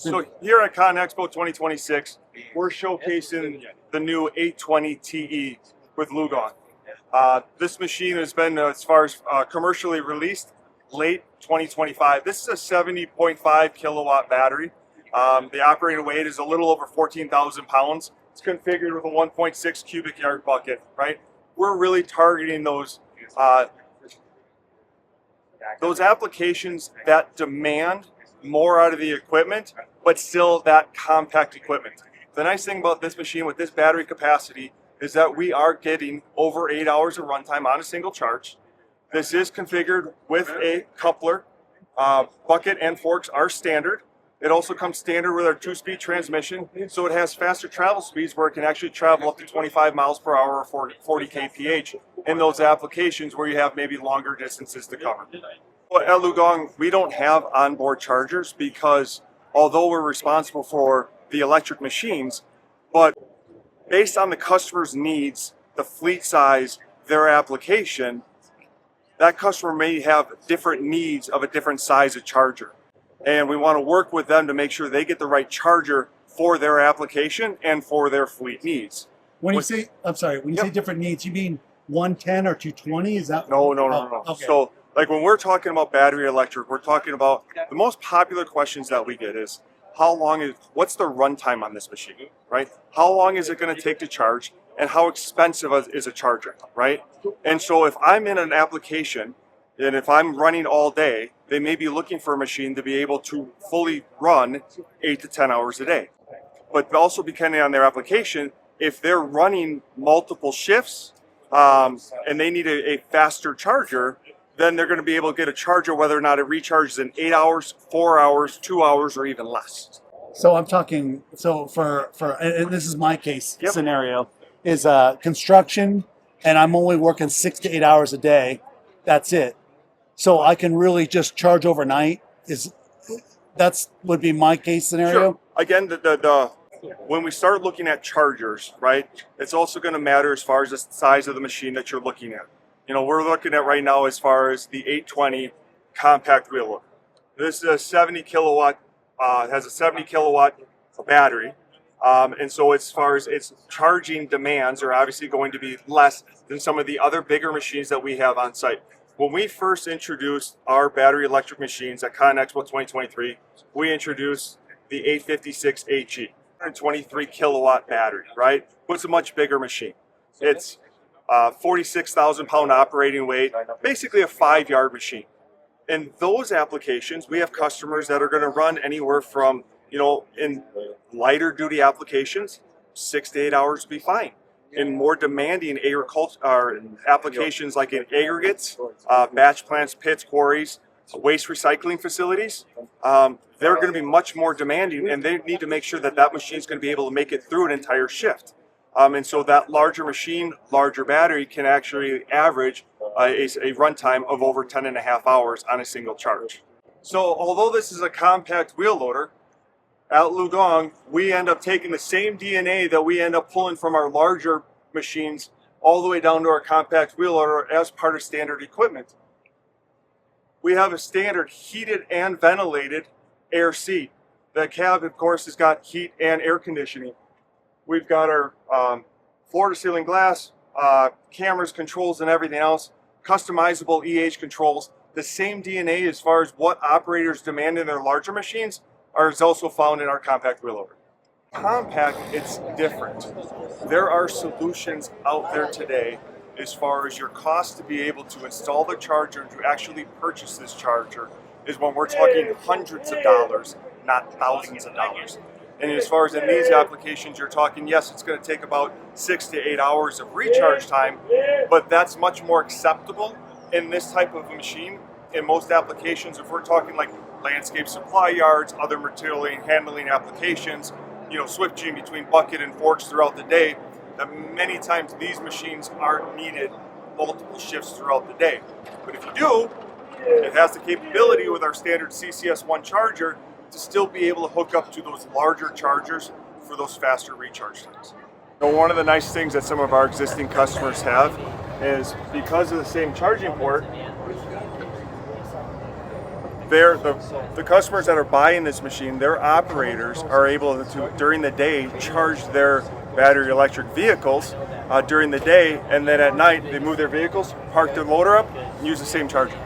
So here at CONEXPO 2026, we're showcasing the new 820TE with LiuGong. This machine has been, as far as commercially released, late 2025. This is a 70.5 kilowatt battery. The operating weight is a little over 14,000 pounds. It's configured with a 1.6 cubic yard bucket, right? We're really targeting those applications that demand more out of the equipment, but still that compact equipment. The nice thing about this machine with this battery capacity is that we are getting over 8 hours of runtime on a single charge. This is configured with a coupler. Bucket and forks are standard. It also comes standard with our 2-speed transmission, so it has faster travel speeds where it can actually travel up to 25 miles per hour or 40 kph in those applications where you have maybe longer distances to cover. At LiuGong, we don't have onboard chargers because although we're responsible for the electric machines, but based on the customer's needs, the fleet size, their application, that customer may have different needs of a different size of charger. And we want to work with them to make sure they get the right charger for their application and for their fleet needs. When you say, I'm sorry, when you say different needs, you mean 110 or 220? Is that? No. Okay. So like when we're talking about battery electric, we're talking about the most popular questions that we get is what's the runtime on this machine, right? How long is it going to take to charge, and how expensive is a charger, right? And so if I'm in an application and if I'm running all day, they may be looking for a machine to be able to fully run 8 to 10 hours a day. But also depending on their application, if they're running multiple shifts and they need a faster charger, then they're going to be able to get a charger whether or not it recharges in 8 hours, 4 hours, 2 hours, or even less. So I'm talking, for and this is my case scenario, is construction, and I'm only working 6 to 8 hours a day. That's it. So I can really just charge overnight. Would be my case scenario. Sure. Again, when we start looking at chargers, right, it's also going to matter as far as the size of the machine that you're looking at. You know, we're looking at right now as far as the 820 compact wheel loader. This is a 70 kilowatt, has a 70 kilowatt battery. And so as far as its charging demands are obviously going to be less than some of the other bigger machines that we have on site. When we first introduced our battery electric machines at CONEXPO 2023, we introduced the 856HE, 123 kilowatt battery, right? It's a much bigger machine. It's 46,000 pound operating weight, basically a 5-yard machine. In those applications, we have customers that are going to run anywhere from, in lighter duty applications, 6 to 8 hours would be fine. In more demanding agriculture applications like in aggregates, batch plants, pits, quarries, waste recycling facilities, they're going to be much more demanding, and they need to make sure that that machine is going to be able to make it through an entire shift. And so that larger machine, larger battery can actually average a runtime of over 10.5 hours on a single charge. So although this is a compact wheel loader, at LiuGong, we end up taking the same DNA that we end up pulling from our larger machines all the way down to our compact wheel loader as part of standard equipment. We have a standard heated and ventilated air seat. The cab, of course, has got heat and air conditioning. We've got our floor-to-ceiling glass, cameras, controls, and everything else, customizable EH controls. The same DNA as far as what operators demand in their larger machines is also found in our compact wheel loader. Compact, it's different. There are solutions out there today as far as your cost to be able to install the charger and to actually purchase this charger is when we're talking hundreds of dollars, not thousands of dollars. And as far as in these applications, you're talking, yes, it's going to take about 6 to 8 hours of recharge time, but that's much more acceptable in this type of machine. In most applications, if we're talking like landscape supply yards, other material handling applications, switching between bucket and forks throughout the day, that many times these machines aren't needed multiple shifts throughout the day. But if you do, it has the capability with our standard CCS1 charger to still be able to hook up to those larger chargers for those faster recharge times. One of the nice things that some of our existing customers have is because of the same charging port, the customers that are buying this machine, their operators are able to, during the day, charge their battery electric vehicles during the day, and then at night they move their vehicles, park their motor up, and use the same charger.